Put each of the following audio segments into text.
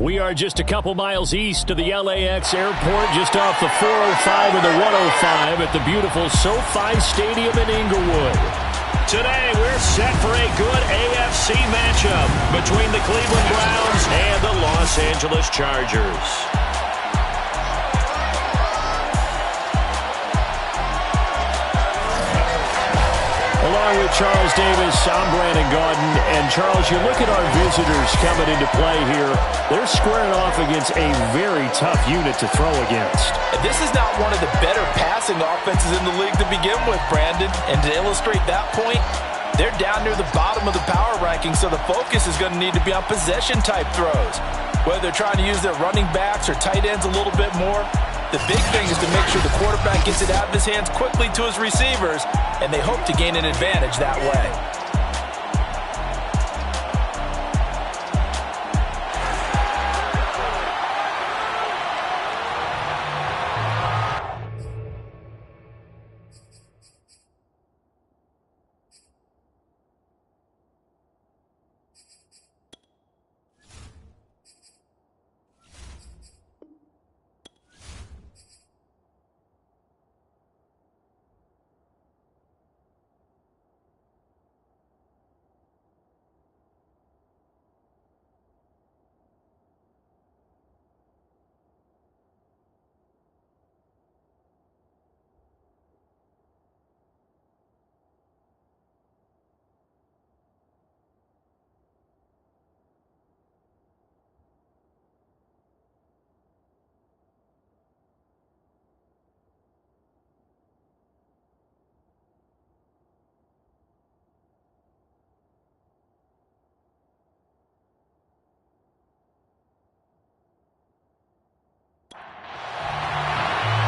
We are just a couple miles east of the LAX airport, just off the 405 and the 105 at the beautiful SoFi Stadium in Inglewood. Today, we're set for a good AFC matchup between the Cleveland Browns and the Los Angeles Chargers. Along with Charles Davis, I'm Brandon Gaudin. And Charles, you look at our visitors coming into play here. They're squaring off against a very tough unit to throw against. This is not one of the better passing offenses in the league to begin with, Brandon. And to illustrate that point, they're down near the bottom of the power ranking, so the focus is going to need to be on possession-type throws. Whether they're trying to use their running backs or tight ends a little bit more, the big thing is to make sure the quarterback gets it out of his hands quickly to his receivers, and they hope to gain an advantage that way.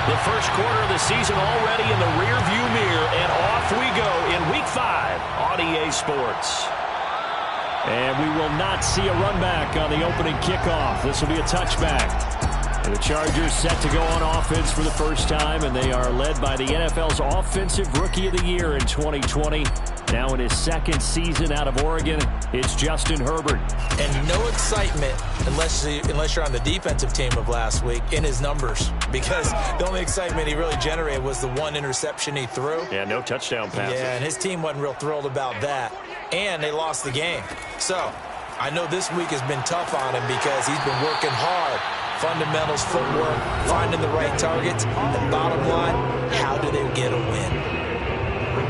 The first quarter of the season already in the rearview mirror, and off we go in Week 5 on EA Sports. And we will not see a run back on the opening kickoff. This will be a touchback. And the Chargers set to go on offense for the first time, and they are led by the NFL's Offensive Rookie of the Year in 2020. Now in his second season out of Oregon, it's Justin Herbert. And no excitement unless you're on the defensive team of last week in his numbers, because the only excitement he really generated was the one interception he threw. Yeah, no touchdown passes. Yeah, and his team wasn't real thrilled about that. And they lost the game. So I know this week has been tough on him because he's been working hard. Fundamentals, footwork, finding the right targets. And bottom line, how do they get a win?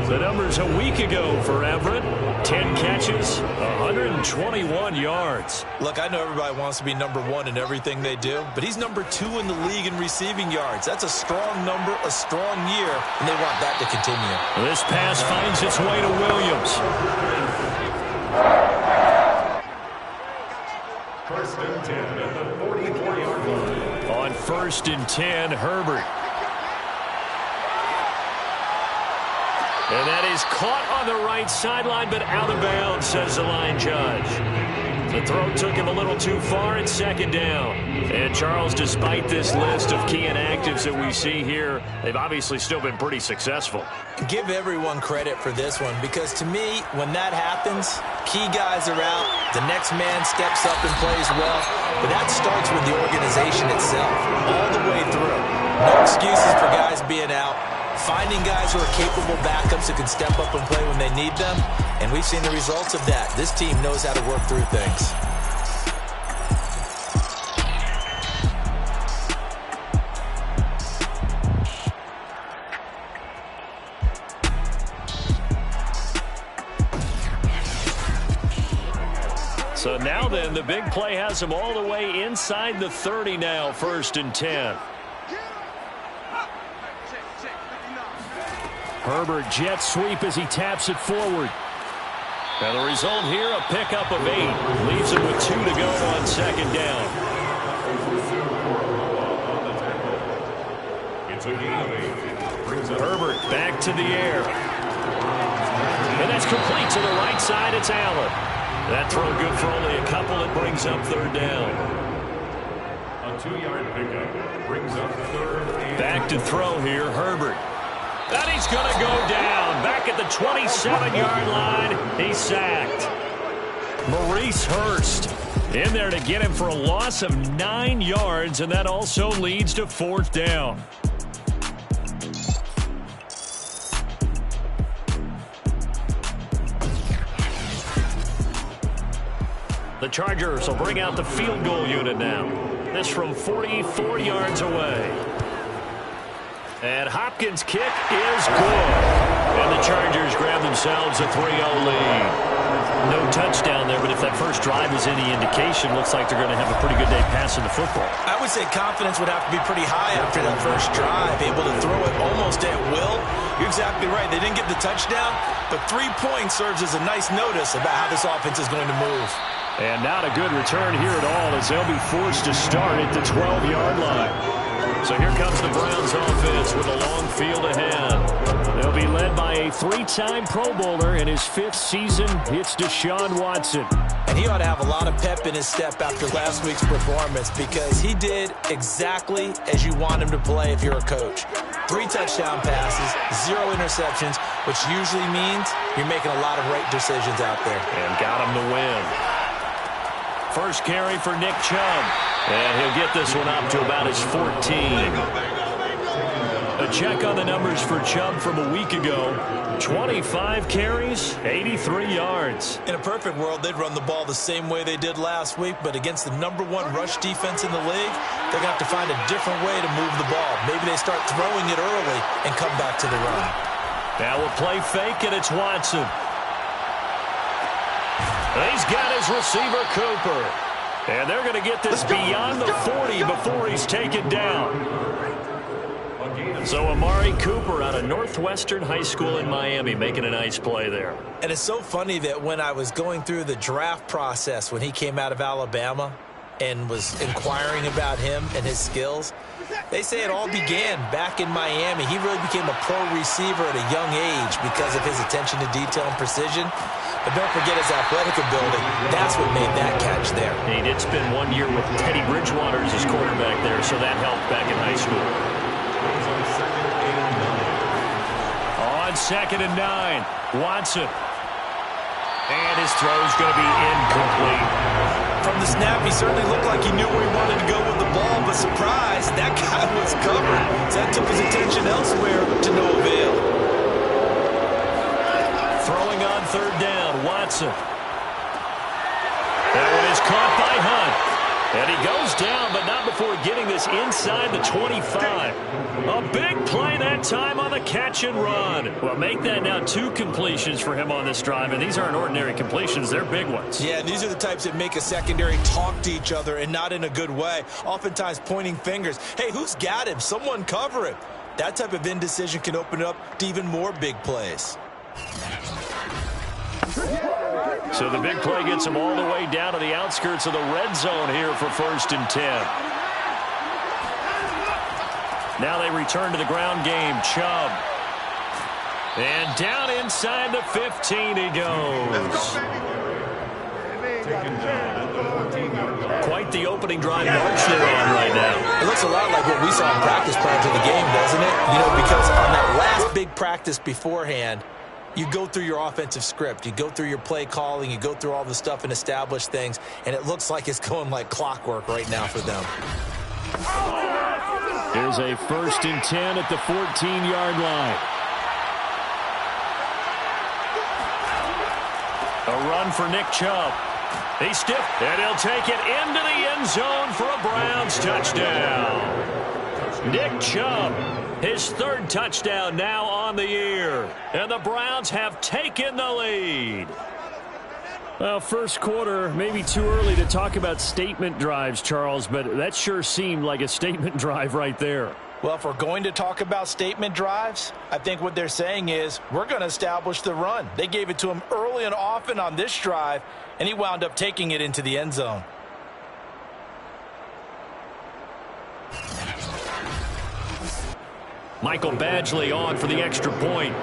The numbers a week ago for Everett. 10 catches, 121 yards. Look, I know everybody wants to be number one in everything they do, but he's number 2 in the league in receiving yards. That's a strong number, a strong year, and they want that to continue. This pass finds its way to Williams. First and 10 at the 44-yard line. On first and 10, Herbert. And that is caught on the right sideline, but out of bounds, says the line judge. The throw took him a little too far. It's second down. And Charles, despite this list of key inactives that we see here, they've obviously still been pretty successful. Give everyone credit for this one, because to me, when that happens, key guys are out, the next man steps up and plays well, but that starts with the organization itself, all the way through. No excuses for guys being out. Finding guys who are capable backups who can step up and play when they need them, and we've seen the results of that. This team knows how to work through things. So now then, the big play has them all the way inside the 30 now, first and 10. Herbert jet sweep as he taps it forward. And the result here, a pickup of 8. Leaves him with 2 to go on second down. Herbert back to the air. And that's complete to the right side. It's Allen. That throw good for only a couple. It brings up third down. A 2-yard pickup brings up third. Back to throw here, Herbert. And he's going to go down. Back at the 27-yard line. He's sacked. Maurice Hurst In there to get him for a loss of 9 yards, and that also leads to 4th down. The Chargers will bring out the field goal unit now. This from 44 yards away. And Hopkins' kick is good. And the Chargers grab themselves a 3-0 lead. No touchdown there, but if that first drive is any indication, looks like they're going to have a pretty good day passing the football. I would say confidence would have to be pretty high after that first drive, able to throw it almost at will. You're exactly right. They didn't get the touchdown, but 3 points serves as a nice notice about how this offense is going to move. And not a good return here at all, as they'll be forced to start at the 12-yard line. So here comes the Browns offense with a long field ahead. They'll be led by a 3-time Pro Bowler in his 5th season. It's Deshaun Watson. And he ought to have a lot of pep in his step after last week's performance, because he did exactly as you want him to play if you're a coach. 3 touchdown passes, 0 interceptions, which usually means you're making a lot of right decisions out there. And got him to win. First carry for Nick Chubb. And he'll get this one up to about his 14. A check on the numbers for Chubb from a week ago. 25 carries, 83 yards. In a perfect world, they'd run the ball the same way they did last week, but against the #1 rush defense in the league, they're going to have to find a different way to move the ball. Maybe they start throwing it early and come back to the run. Now we'll play fake, and it's Watson. He's got his receiver, Cooper. And they're going to get this beyond the 40 before he's taken down. So Amari Cooper out of Northwestern High School in Miami making a nice play there. And it's so funny that when I was going through the draft process when he came out of Alabama and was inquiring about him and his skills, they say it all began back in Miami. He really became a pro receiver at a young age because of his attention to detail and precision. But don't forget his athletic ability. That's what made that catch there. And he did spend 1 year with Teddy Bridgewater as his quarterback there, so that helped back in high school. On 2nd and 9, Watson. And his throw's going to be incomplete. From the snap, he certainly looked like he knew where he wanted to go with the ball, but surprise, that guy was covered. So that took his attention elsewhere to no avail. Throwing on 3rd down, Watson. That one is caught by Hunt. And he goes down, but not before getting this inside the 25. A big play that time on the catch and run. Well, make that now 2 completions for him on this drive, and these aren't ordinary completions. They're big ones. Yeah, and these are the types that make a secondary talk to each other, and not in a good way. Oftentimes pointing fingers. Hey, who's got him? Someone cover him. That type of indecision can open up to even more big plays. So the big play gets him all the way down to the outskirts of the red zone here for 1st and 10. Now they return to the ground game. Chubb. And down inside the 15 he goes. Quite the opening drive march they're on right now. It looks a lot like what we saw in practice prior to the game, doesn't it? You know, because on that last big practice beforehand, you go through your offensive script. You go through your play calling. You go through all the stuff and establish things. And it looks like it's going like clockwork right now for them. Here's a 1st and 10 at the 14-yard line. A run for Nick Chubb. He's stiff, and he'll take it into the end zone for a Browns touchdown. Nick Chubb, his 3rd touchdown now on the year. And the Browns have taken the lead. Well, first quarter, maybe too early to talk about statement drives, Charles, but that sure seemed like a statement drive right there. Well, if we're going to talk about statement drives, I think what they're saying is we're going to establish the run. They gave it to him early and often on this drive, and he wound up taking it into the end zone. Michael Badgley on for the extra point.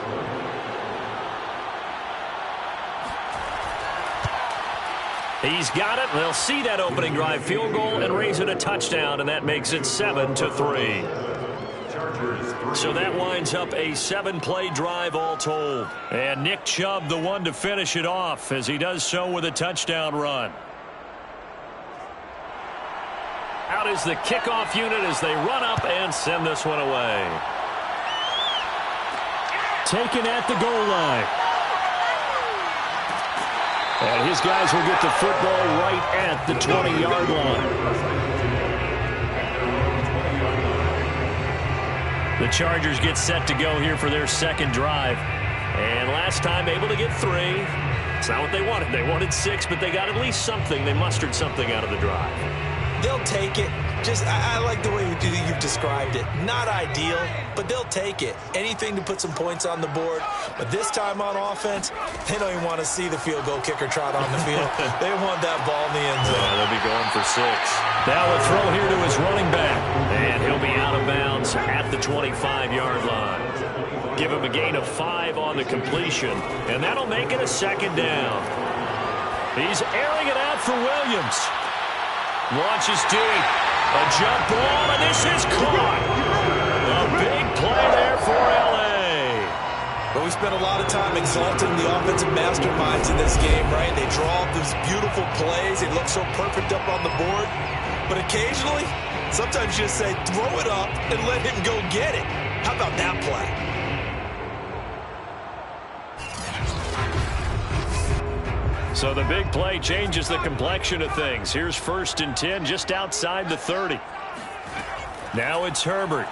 He's got it. They'll see that opening drive field goal and raise it a touchdown, and that makes it 7-3. So that winds up a 7-play drive all told. And Nick Chubb the one to finish it off as he does so with a touchdown run. Out is the kickoff unit as they run up and send this one away. Taken at the goal line. And his guys will get the football right at the 20-yard line. The Chargers get set to go here for their second drive. And last time able to get 3. It's not what they wanted. They wanted 6, but they got at least something. They mustered something out of the drive. They'll take it. I like the way you've described it. Not ideal, but they'll take it. Anything to put some points on the board. But this time on offense, they don't even want to see the field goal kicker trot on the field. They want that ball in the end zone. Yeah, they'll be going for 6. Now a throw here to his running back. And he'll be out of bounds at the 25-yard line. Give him a gain of 5 on the completion. And that'll make it a second down. He's airing it out for Williams. Launches deep. A jump ball, and this is caught. A big play there for L.A. But we spent a lot of time exalting the offensive masterminds in this game, right? They draw up these beautiful plays. They look so perfect up on the board. But occasionally, sometimes you just say, throw it up and let him go get it. How about that play? So the big play changes the complexion of things. Here's 1st and 10 just outside the 30. Now it's Herbert.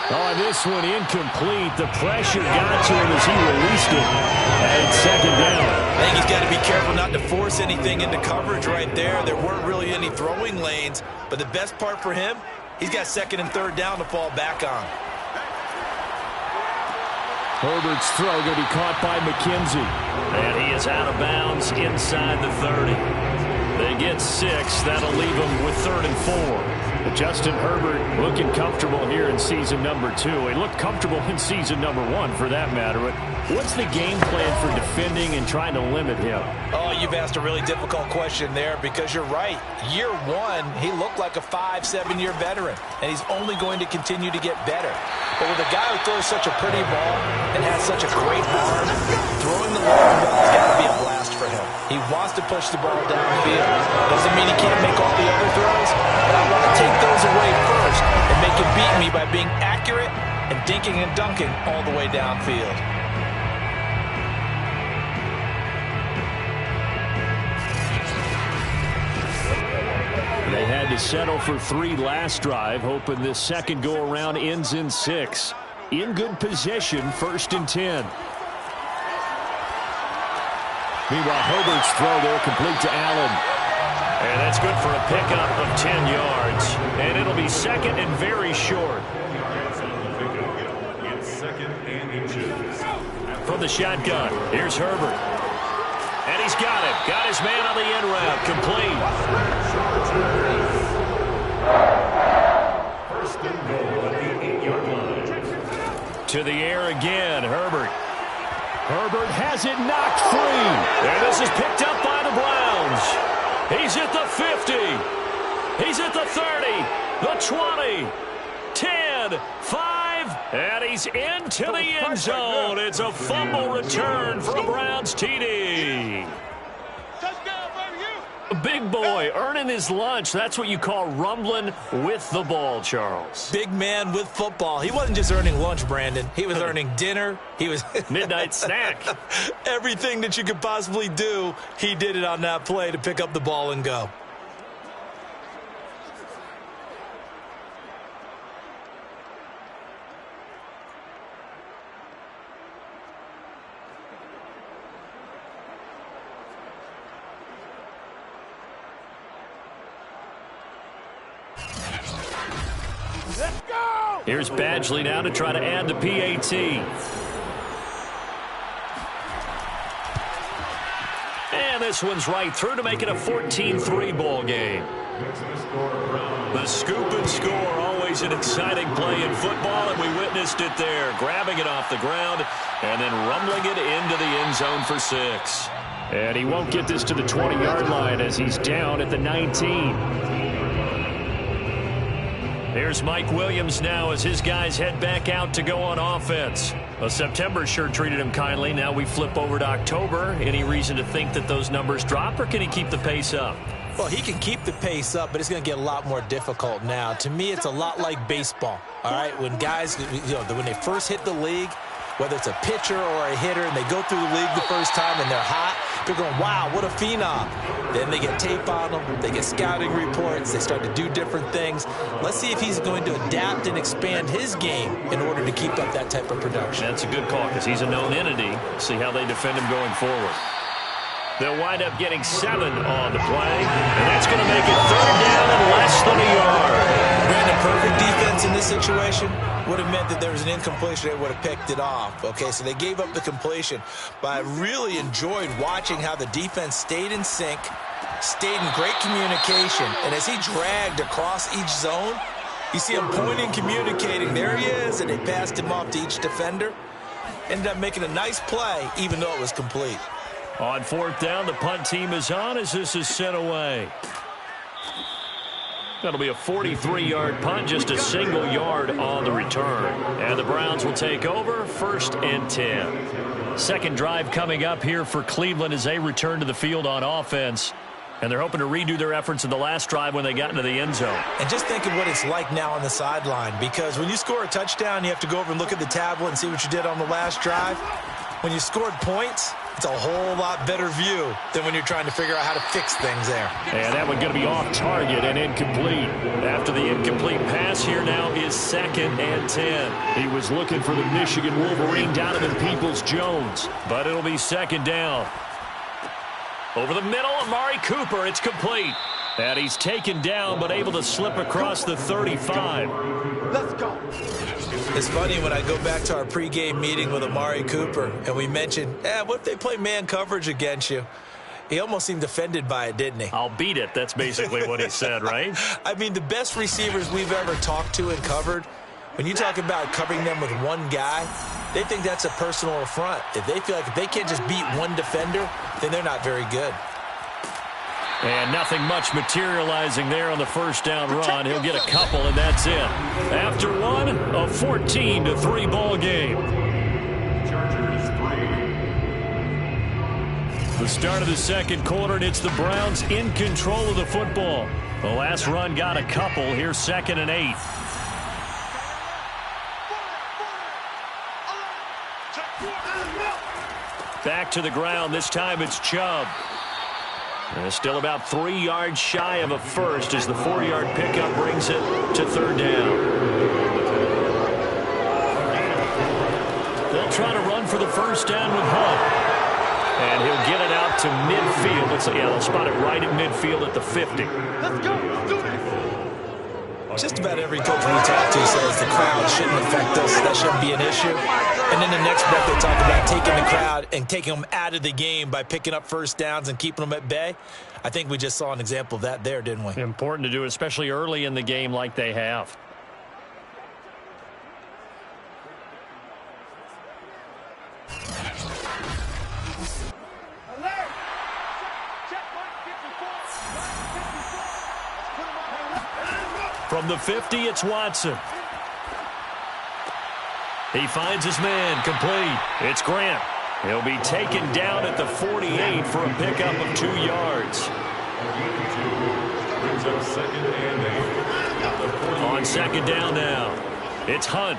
Oh, this one incomplete. The pressure got to him as he released it. And it's second down. I think he's got to be careful not to force anything into coverage right there. There weren't really any throwing lanes. But the best part for him, he's got 2nd and 3rd down to fall back on. Herbert's throw going to be caught by McKenzie. And he is out of bounds inside the 30. They get 6. That'll leave them with 3rd and 4. But Justin Herbert looking comfortable here in season number 2. He looked comfortable in season number 1 for that matter. But what's the game plan for defending and trying to limit him? Oh, you've asked a really difficult question there because you're right. Year 1, he looked like a 5-7-year veteran, and he's only going to continue to get better. But with a guy who throws such a pretty ball and has such a great arm, throwing the long ball has got to be a blast for him. He wants to push the ball downfield. Doesn't mean he can't make all the other throws, but I want to take those away first and make him beat me by being accurate and dinking and dunking all the way downfield. They had to settle for 3 last drive, hoping this second go-around ends in 6. In good position, 1st and 10. Meanwhile, Herbert's throw there complete to Allen. And that's good for a pickup of 10 yards. And it'll be 2nd and very short. It's 2nd and inches. From the shotgun, here's Herbert. And he's got it. Got his man on the end route. Complete. 1st and goal at the 8-yard line. To the air again, Herbert. Herbert has it knocked free. And this is picked up by the Browns. He's at the 50. He's at the 30. The 20. 10. 5. And he's into the end zone. It's a fumble return for a Browns TD. Big boy earning his lunch. That's what you call rumbling with the ball, Charles. Big man with football. He wasn't just earning lunch, Brandon. He was earning dinner. He was midnight snack. Everything that you could possibly do, he did it on that play to pick up the ball and go. Here's Badgley now to try to add the PAT. And this one's right through to make it a 14-3 ball game. The scoop and score, always an exciting play in football, and we witnessed it there, grabbing it off the ground and then rumbling it into the end zone for 6. And he won't get this to the 20-yard line as he's down at the 19. Here's Mike Williams now as his guys head back out to go on offense. Well, September sure treated him kindly. Now we flip over to October. Any reason to think that those numbers drop, or can he keep the pace up? Well, he can keep the pace up, but it's going to get a lot more difficult now. To me, it's a lot like baseball, all right? When guys, when they first hit the league, whether it's a pitcher or a hitter, and they go through the league the first time and they're hot, they're going, wow, what a phenom. Then they get tape on them, they get scouting reports, they start to do different things. Let's see if he's going to adapt and expand his game in order to keep up that type of production. That's a good call because he's a known entity. See how they defend him going forward. They'll wind up getting 7 on the play, and that's going to make it 3rd down and less than a yard. Brandon, perfect defense in this situation would have meant that there was an incompletion. They would have picked it off. Okay, so they gave up the completion, but I really enjoyed watching how the defense stayed in sync, stayed in great communication, and as he dragged across each zone, you see him pointing, communicating. There he is, and they passed him off to each defender. Ended up making a nice play, even though it was complete. On 4th down, the punt team is on as this is sent away. That'll be a 43-yard punt, just a single yard on the return. And the Browns will take over, 1st and 10. Second drive coming up here for Cleveland as they return to the field on offense. And they're hoping to redo their efforts in the last drive when they got into the end zone. And just think of what it's like now on the sideline, because when you score a touchdown, you have to go over and look at the tablet and see what you did on the last drive. When you scored points, it's a whole lot better view than when you're trying to figure out how to fix things there. And that one going to be off target and incomplete. After the incomplete pass, here now is 2nd and 10. He was looking for the Michigan Wolverine, Donovan Peoples-Jones, but it'll be 2nd down. Over the middle, Amari Cooper, it's complete. And he's taken down, but able to slip across the 35. Let's go. It's funny when I go back to our pregame meeting with Amari Cooper, and we mentioned, what if they play man coverage against you? He almost seemed offended by it, didn't he? I'll beat it. That's basically what he said, right? I mean, the best receivers we've ever talked to and covered, when you talk about covering them with one guy, they think that's a personal affront. If they feel like if they can't just beat one defender, then they're not very good. And nothing much materializing there on the first down run. He'll get a couple, and that's it. After one, a 14-3 ball game. Chargers 3. The start of the second quarter, and it's the Browns in control of the football. The last run got a couple. Here's 2nd and 8. Back to the ground. This time it's Chubb. And still about 3 yards shy of a first as the 4-yard pickup brings it to 3rd down. They'll try to run for the first down with Hunt. And he'll get it out to midfield. Looks like, they'll spot it right at midfield at the 50. Let's go. Let's do this. Just about every coach we talk to says the crowd shouldn't affect us. That shouldn't be an issue. And then the next breath they talk about taking the crowd and taking them out of the game by picking up first downs and keeping them at bay. I think we just saw an example of that there, didn't we? Important to do, especially early in the game like they have. From the 50, it's Watson. He finds his man, complete. It's Grant. He'll be taken down at the 48 for a pickup of 2 yards. On 2nd down now, it's Hunt.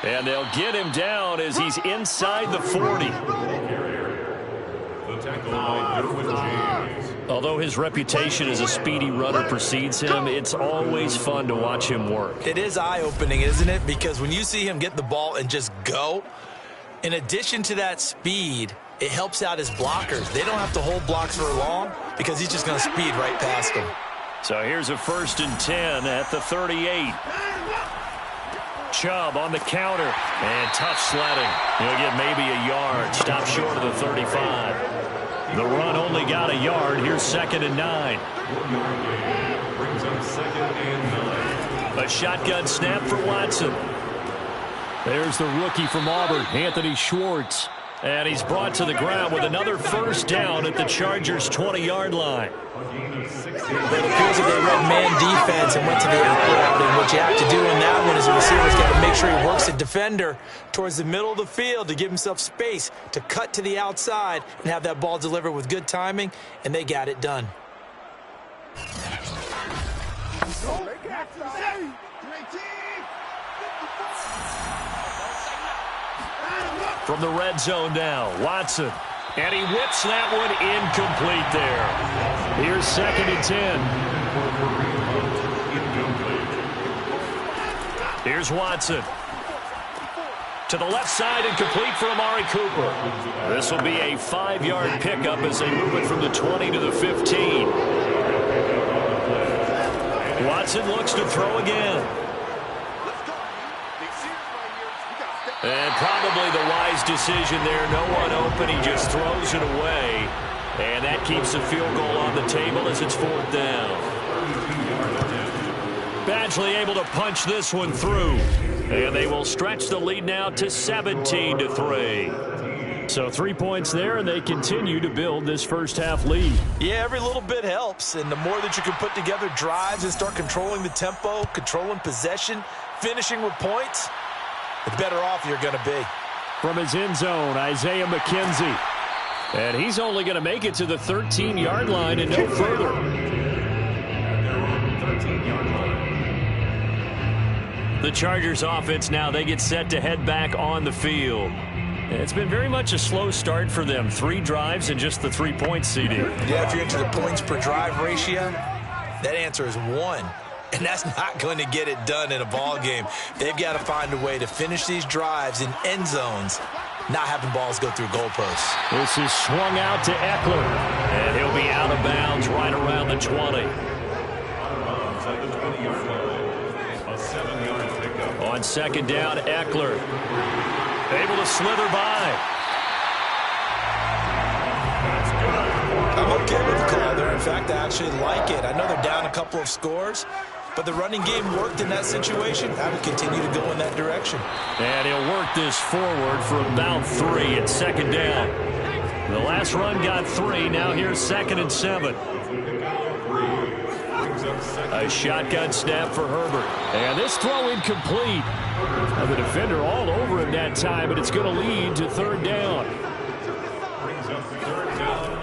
And they'll get him down as he's inside the 40. The tackle by Derwin James. Although his reputation as a speedy runner precedes him, it's always fun to watch him work. It is eye-opening, isn't it? Because when you see him get the ball and just go, in addition to that speed, it helps out his blockers. They don't have to hold blocks for long because he's just going to speed right past them. So here's a 1st and 10 at the 38. Chubb on the counter, and tough sledding. He'll get maybe a yard, stop short of the 35. The run only got a yard. Here's 2nd and 9. Brings up 2nd and 9. A shotgun snap for Watson. There's the rookie from Auburn, Anthony Schwartz. And he's brought to the ground with another first down at the Chargers' 20-yard line. But it appears that they read man defense and went to the out route. And what you have to do in that one is the receiver's got to make sure he works the defender towards the middle of the field to give himself space to cut to the outside and have that ball delivered with good timing, and they got it done. From the red zone now, Watson. And he whips that one incomplete there. Here's 2nd and 10. Here's Watson. To the left side and complete for Amari Cooper. This will be a 5-yard pickup as they move it from the 20 to the 15. Watson looks to throw again. And probably the wise decision there. No one open. He just throws it away. And that keeps the field goal on the table as it's 4th down. Badgley able to punch this one through. And they will stretch the lead now to 17-3. So 3 points there, and they continue to build this first half lead. Yeah, every little bit helps. And the more that you can put together drives and start controlling the tempo, controlling possession, finishing with points, the better off you're going to be. From his end zone, Isaiah McKenzie. And he's only going to make it to the 13-yard line and no further. The Chargers offense now, they get set to head back on the field. It's been very much a slow start for them. 3 drives and just the 3 points, CD. Yeah, if you're into the points per drive ratio, that answer is 1. And that's not going to get it done in a ball game. They've got to find a way to finish these drives in end zones, not having balls go through goalposts. This is swung out to Eckler. And he'll be out of bounds right around the 20. On 2nd down, Eckler. Able to slither by. I'm okay with the call there. In fact, I actually like it. I know they're down a couple of scores, but the running game worked in that situation. I would continue to go in that direction. And he'll work this forward for about 3 at 2nd down. The last run got 3. Now here's 2nd and 7. A shotgun snap for Herbert. And this throw incomplete. And the defender all over him that time, but it's going to lead to 3rd down.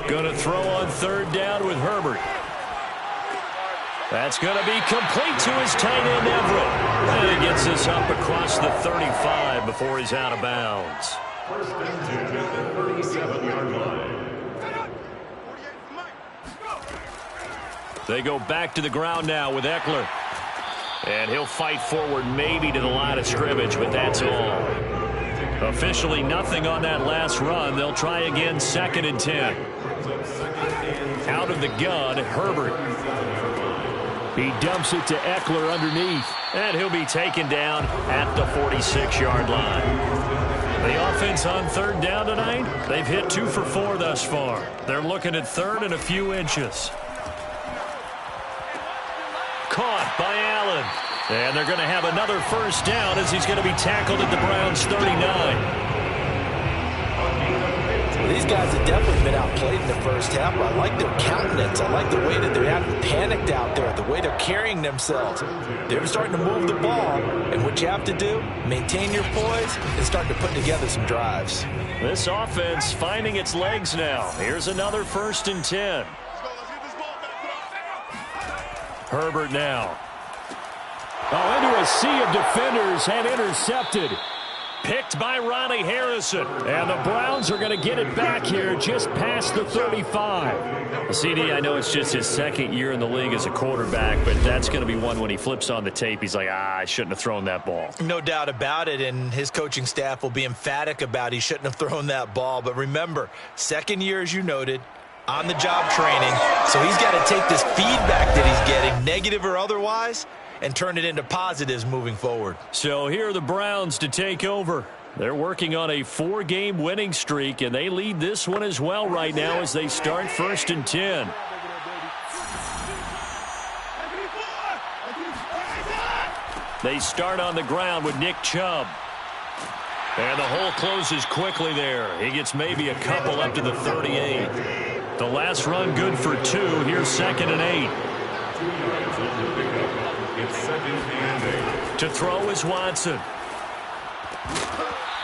Going to throw on 3rd down with Herbert. That's going to be complete to his tight end, Everett. And he gets this up across the 35 before he's out of bounds. First and 10 at the 37-yard line. They go back to the ground now with Eckler. And he'll fight forward maybe to the line of scrimmage, but that's all. Officially nothing on that last run. They'll try again 2nd and 10. Out of the gun, Herbert. He dumps it to Eckler underneath. And he'll be taken down at the 46-yard line. The offense on 3rd down tonight, they've hit 2 for 4 thus far. They're looking at 3rd and a few inches. Caught by Allen. And they're going to have another first down as he's going to be tackled at the Browns' 39. These guys have definitely been outplayed in the first half. I like their countenance. I like the way that they're acting panicked out there, the way they're carrying themselves. They're starting to move the ball, and what you have to do, maintain your poise and start to put together some drives. This offense finding its legs now. Here's another 1st and 10. Herbert now. Oh, into a sea of defenders and intercepted. Picked by Ronnie Harrison. And the Browns are going to get it back here just past the 35. CD, I know it's just his 2nd year in the league as a quarterback, but that's going to be one when he flips on the tape. He's like, I shouldn't have thrown that ball. No doubt about it, and his coaching staff will be emphatic about he shouldn't have thrown that ball. But remember, 2nd year, as you noted, on-the-job training. So he's got to take this feedback that he's getting, negative or otherwise, and turn it into positives moving forward. So here are the Browns to take over. They're working on a 4-game winning streak, and they lead this one as well right now as they start 1st and 10. They start on the ground with Nick Chubb. And the hole closes quickly there. He gets maybe a couple up to the 38. The last run good for 2. Here's 2nd and 8. To throw is Watson.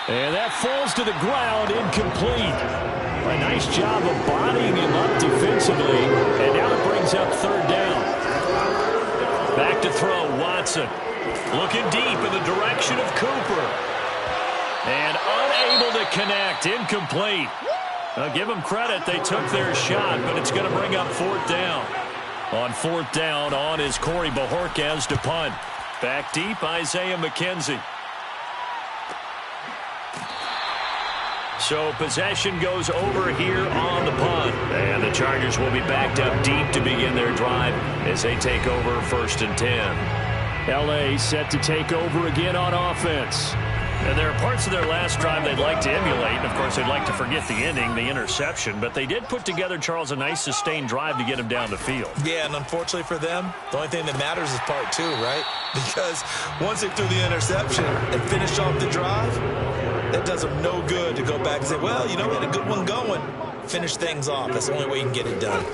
And that falls to the ground, incomplete. A nice job of bodying him up defensively, and now it brings up 3rd down. Back to throw, Watson. Looking deep in the direction of Cooper. And unable to connect, incomplete. Give them credit, they took their shot, but it's going to bring up fourth down. On fourth down, on is Corey Bojorquez to punt. Back deep, Isaiah McKenzie. So possession goes over here on the punt. And the Chargers will be backed up deep to begin their drive as they take over 1st and 10. L.A. set to take over again on offense. And there are parts of their last drive they'd like to emulate. And, of course, they'd like to forget the ending, the interception. But they did put together, Charles, a nice sustained drive to get him down the field. Yeah, and unfortunately for them, the only thing that matters is part 2, right? Because once they threw the interception and finished off the drive, that does them no good to go back and say, well, you know, we had a good one going. Finish things off. That's the only way you can get it done.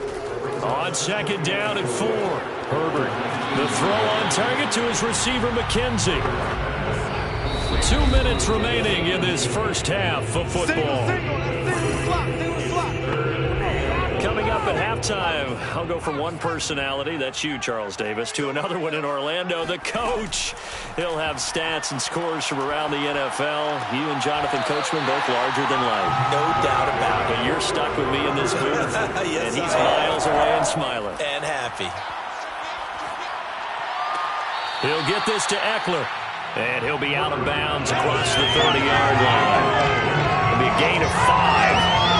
On 2nd down and 4. Herbert, the throw on target to his receiver, McKenzie. 2 minutes remaining in this first half of football. Coming up at halftime, I'll go from one personality, that's you, Charles Davis, to another one in Orlando, the coach. He'll have stats and scores from around the NFL. You and Jonathan Coachman both larger than life. No doubt about it. But you're stuck with me in this booth, yes, and he's miles away and smiling. And happy. He'll get this to Eckler. And he'll be out of bounds across the 30-yard line. It'll be a gain of 5,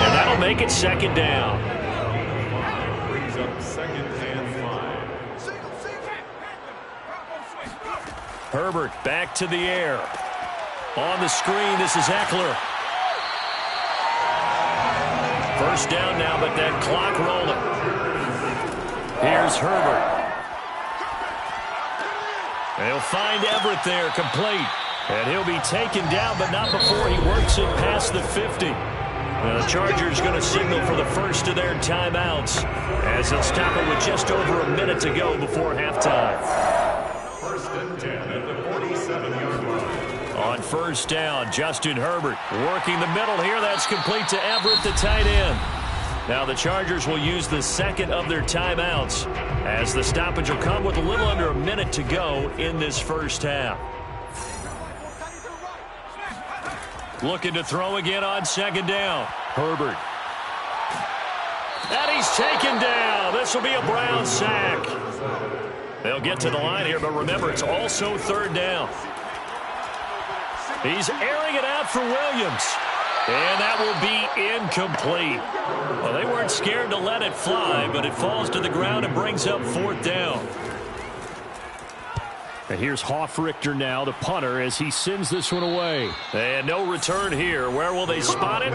and that'll make it 2nd down. Brings up 2nd and 5. Herbert back to the air. On the screen, this is Eckler. First down now, but that clock rolling. Here's Herbert. They'll find Everett there, complete. And he'll be taken down, but not before he works it past the 50. The Chargers going to signal for the first of their timeouts as they'll stop it with just over a minute to go before halftime. 1st and 10 at the 47-yard line. On 1st down, Justin Herbert working the middle here. That's complete to Everett, the tight end. Now the Chargers will use the 2nd of their timeouts as the stoppage will come with a little under a minute to go in this first half. Looking to throw again on 2nd down. Herbert. And he's taken down. This will be a Brown sack. They'll get to the line here, but remember, it's also 3rd down. He's airing it out for Williams. And that will be incomplete. Well, they weren't scared to let it fly, but it falls to the ground and brings up 4th down. And here's Hofrichter now, the punter, as he sends this one away. And no return here. Where will they spot it?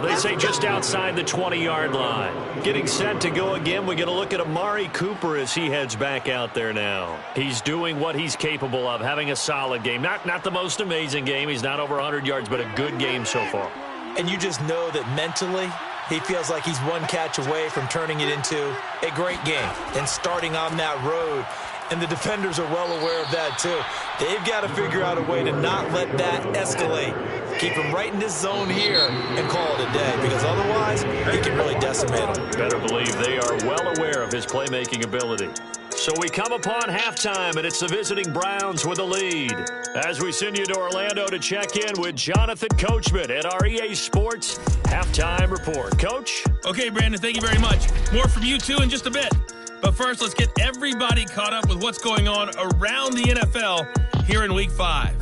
They say just outside the 20-yard line. Getting set to go again. We get a look at Amari Cooper as he heads back out there now. He's doing what he's capable of, having a solid game. Not the most amazing game. He's not over 100 yards, but a good game so far. And you just know that mentally, he feels like he's one catch away from turning it into a great game and starting on that road. And the defenders are well aware of that, too. They've got to figure out a way to not let that escalate. Keep him right in this zone here and call it a day, because otherwise, he can really decimate him. Better believe they are well aware of his playmaking ability. So we come upon halftime, and it's the visiting Browns with a lead. As we send you to Orlando to check in with Jonathan Coachman at our EA Sports Halftime Report. Coach? Okay, Brandon, thank you very much. More from you, too, in just a bit. But first, let's get everybody caught up with what's going on around the NFL here in Week 5.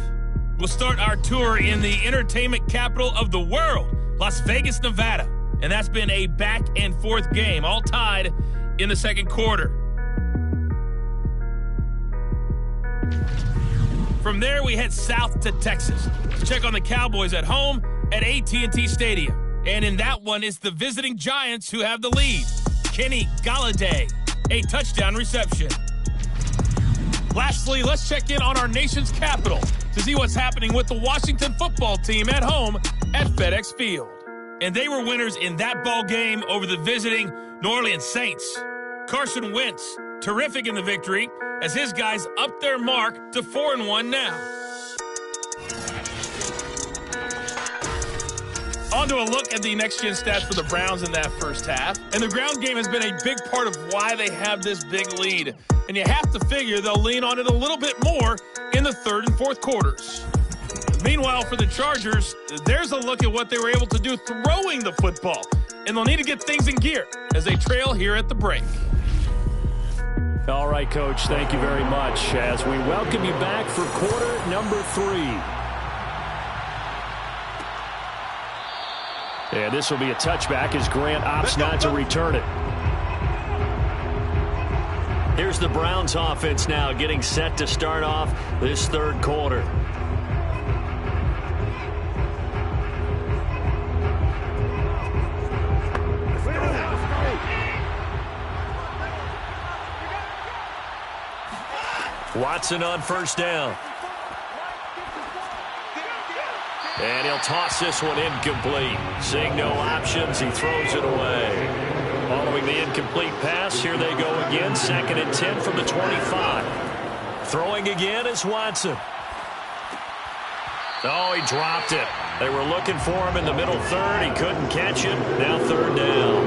We'll start our tour in the entertainment capital of the world, Las Vegas, Nevada. And that's been a back-and-forth game, all tied in the second quarter. From there, we head south to Texas to check on the Cowboys at home at AT&T Stadium. And in that one, it's the visiting Giants who have the lead. Kenny Galladay, a touchdown reception. Lastly, let's check in on our nation's capital to see what's happening with the Washington football team at home at FedEx Field. And they were winners in that ball game over the visiting New Orleans Saints. Carson Wentz, terrific in the victory, as his guys up their mark to 4-1 now. On to a look at the next-gen stats for the Browns in that first half. And the ground game has been a big part of why they have this big lead. And you have to figure they'll lean on it a little bit more in the third and fourth quarters. Meanwhile, for the Chargers, there's a look at what they were able to do throwing the football. And they'll need to get things in gear as they trail here at the break. All right, Coach, thank you very much as we welcome you back for quarter number 3. And this will be a touchback as Grant opts not to return it. Here's the Browns offense now getting set to start off this third quarter. Watson on first down. And he'll toss this one incomplete. Seeing no options, he throws it away. Following the incomplete pass, here they go again. 2nd and 10 from the 25. Throwing again is Watson. Oh, he dropped it. They were looking for him in the middle third. He couldn't catch it. Now third down.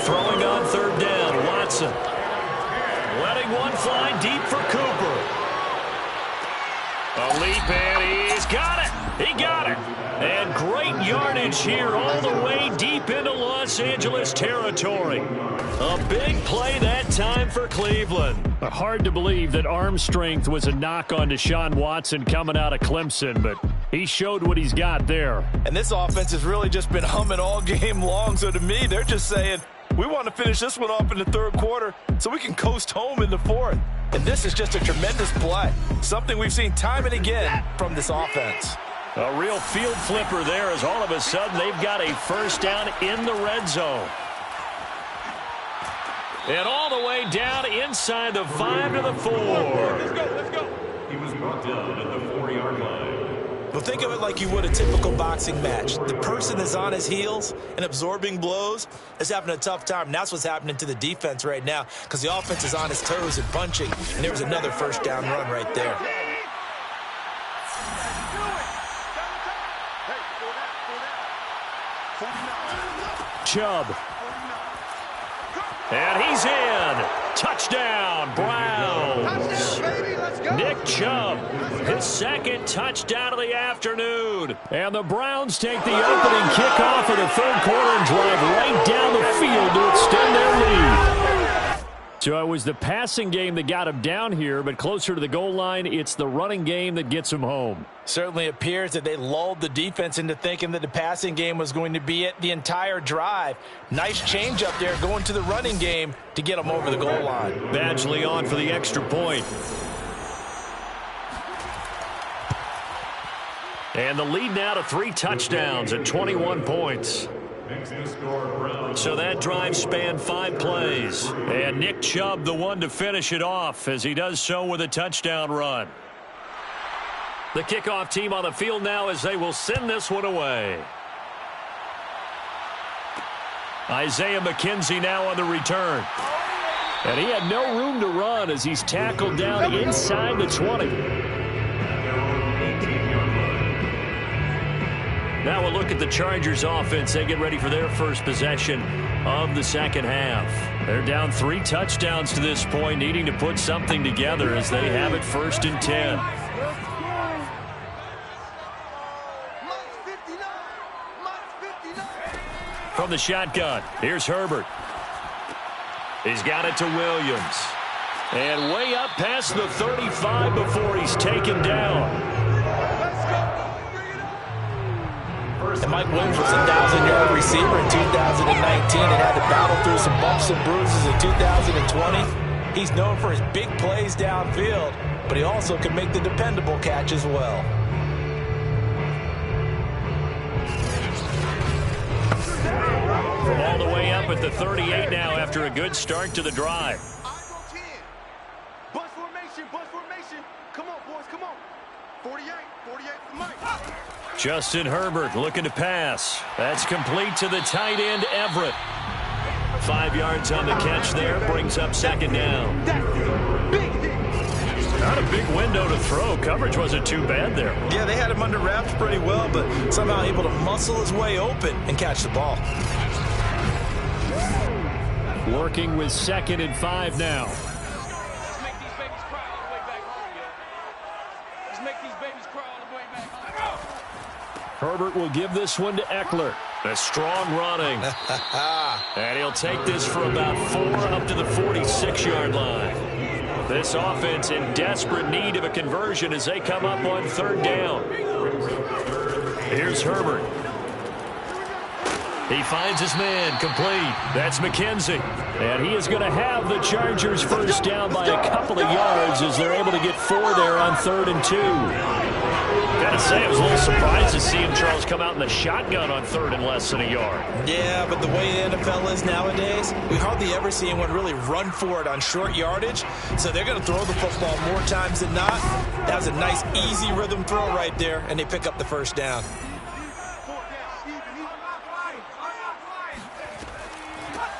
Throwing on third down, Watson. Letting one fly deep for Cooper. A leap, and he's got it. He got it. And great yardage here all the way deep into Los Angeles territory. A big play that time for Cleveland. Hard to believe that arm strength was a knock on Deshaun Watson coming out of Clemson, but he showed what he's got there. And this offense has really just been humming all game long, so to me, they're just saying, we want to finish this one off in the third quarter so we can coast home in the fourth. And this is just a tremendous play. Something we've seen time and again from this offense. A real field flipper there as all of a sudden they've got a first down in the red zone. And all the way down inside the 5 to the 4. Let's go. He was brought down at the 4-yard line. Well, think of it like you would a typical boxing match. The person is on his heels and absorbing blows is having a tough time. And that's what's happening to the defense right now because the offense is on his toes and punching. And there was another first down run right there. Chubb. And he's in. Touchdown, Browns. Nick Chubb, his second touchdown of the afternoon. And the Browns take the opening kickoff of the third quarter and drive right down the field to extend their lead. So it was the passing game that got him down here, but closer to the goal line, it's the running game that gets him home. Certainly appears that they lulled the defense into thinking that the passing game was going to be it the entire drive. Nice change up there going to the running game to get them over the goal line. Badgley on for the extra point. And the lead now to 3 touchdowns at 21 points. So that drive spanned 5 plays. And Nick Chubb the one to finish it off as he does so with a touchdown run. The kickoff team on the field now as they will send this one away. Isaiah McKenzie now on the return. And he had no room to run as he's tackled down inside the 20. Now we'll look at the Chargers offense. They get ready for their first possession of the second half. They're down 3 touchdowns to this point, needing to put something together as they have it 1st and 10. From the shotgun, here's Herbert. He's got it to Williams. And way up past the 35 before he's taken down. And Mike Williams was a 1,000-yard receiver in 2019 and had to battle through some bumps and bruises in 2020. He's known for his big plays downfield, but he also can make the dependable catch as well. From all the way up at the 38 now after a good start to the drive. Bus formation. Come on, boys, come on. 48 for Mike. Justin Herbert looking to pass. That's complete to the tight end, Everett. 5 yards on the catch there, brings up second down. Not a big window to throw. Coverage wasn't too bad there. Yeah, they had him under wraps pretty well, but somehow able to muscle his way open and catch the ball. Working with 2nd and 5 now. Let's make these babies cry all the way back home, yo. Let's make these babies cry all the way back home. Herbert will give this one to Eckler. A strong running. And he'll take this for about 4 up to the 46-yard line. This offense in desperate need of a conversion as they come up on 3rd down. Here's Herbert. He finds his man complete. That's McKenzie. And he is going to have the Chargers first down by a couple of yards as they're able to get 4 there on 3rd and 2. Gotta say, I was a little surprised to see him, Charles, come out in the shotgun on 3rd and less than a yard. Yeah, but the way the NFL is nowadays, we hardly ever see anyone really run for it on short yardage. So they're going to throw the football more times than not. That was a nice, easy rhythm throw right there, and they pick up the first down.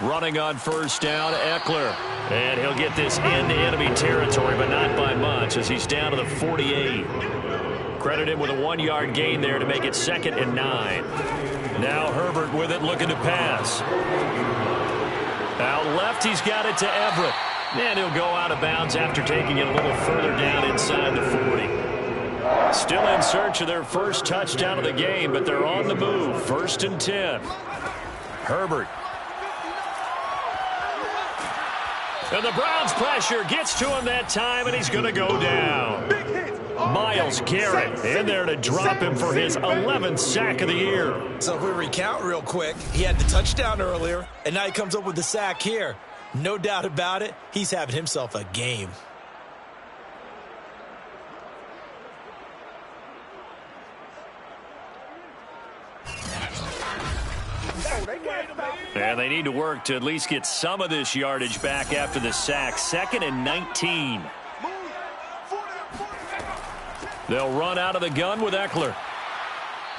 Running on first down, Eckler. And he'll get this into enemy territory, but not by much as he's down to the 48. Credit him with a 1-yard gain there to make it 2nd and 9. Now Herbert with it, looking to pass. Out left, he's got it to Everett. And he'll go out of bounds after taking it a little further down inside the 40. Still in search of their first touchdown of the game, but they're on the move. 1st and 10. Herbert. And the Browns' pressure gets to him that time, and he's going to go down. Myles Garrett in there to drop him for his 11th sack of the year. So if we recount real quick, he had the touchdown earlier, and now he comes up with the sack here. No doubt about it, he's having himself a game. And they need to work to at least get some of this yardage back after the sack. 2nd and 19. They'll run out of the gun with Eckler.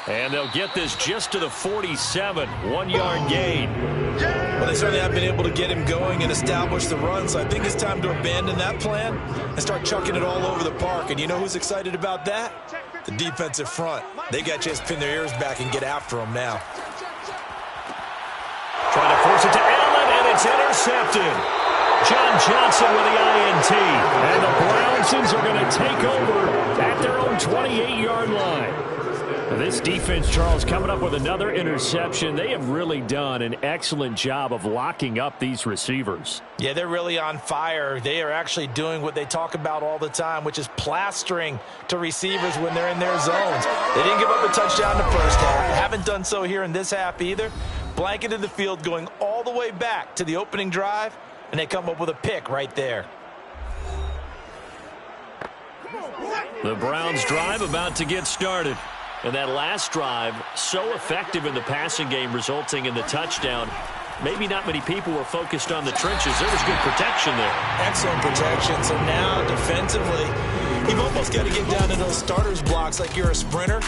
And they'll get this just to the 47. 1-yard gain. Well, they certainly have been able to get him going and establish the run, so I think it's time to abandon that plan and start chucking it all over the park. And you know who's excited about that? The defensive front. They got to just pin their ears back and get after him now. Trying to force it to Allen, and it's intercepted. John Johnson with the INT. And the Brownsons are going to take over at their own 28-yard line. This defense, Charles, coming up with another interception. They have really done an excellent job of locking up these receivers. Yeah, they're really on fire. They are actually doing what they talk about all the time, which is plastering to receivers when they're in their zones. They didn't give up a touchdown in the first half. They haven't done so here in this half either. Blanketed the field going all the way back to the opening drive, and they come up with a pick right there. The Browns drive about to get started. And that last drive, so effective in the passing game, resulting in the touchdown. Maybe not many people were focused on the trenches. There was good protection there. Excellent protection. So now, defensively, you've almost got to get down to those starters blocks like you're a sprinter.